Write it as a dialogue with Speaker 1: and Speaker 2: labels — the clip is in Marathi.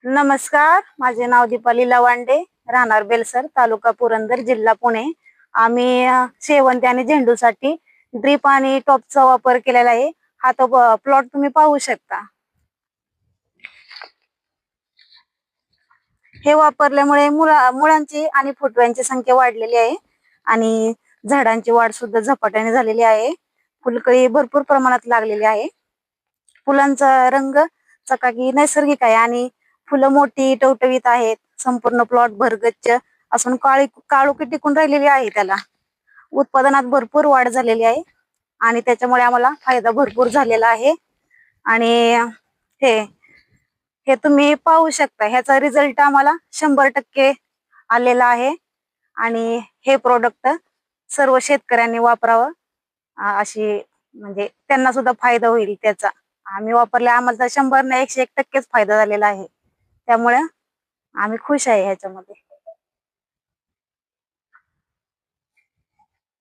Speaker 1: नमस्कार, माझे नाव दीपाली लवांडे, राहणार बेलसर, तालुका पुरंदर, जिल्हा पुणे. आम्ही शेवंती आणि झेंडूसाठी ड्रीप आणि टॉपचा वापर केलेला आहे. हा तो प्लॉट तुम्ही पाहू शकता. हे वापरल्यामुळे मुळांची आणि फुटव्यांची संख्या वाढलेली आहे आणि झाडांची वाढ सुद्धा झपाट्याने झालेली आहे. फुलकळी भरपूर प्रमाणात लागलेली आहे. फुलांचा रंग चकाकी नैसर्गिक आहे आणि फुलं मोठी टवटवीत आहेत. संपूर्ण प्लॉट भरगच्च असून काळोखी टिकून राहिलेली आहे. त्याला उत्पादनात भरपूर वाढ झालेली आहे आणि त्याच्यामुळे आम्हाला फायदा भरपूर झालेला आहे. आणि हे हे तुम्ही पाहू शकता, ह्याचा रिझल्ट आम्हाला 100% आलेला आहे. आणि हे प्रोडक्ट सर्व शेतकऱ्यांनी वापरावं, अशी म्हणजे त्यांना सुद्धा फायदा होईल त्याचा. आम्ही वापरले, आम्हाला 100 नाही 101% फायदा झालेला आहे. त्यामुळे आम्ही खुश आहे ह्याच्यामध्ये.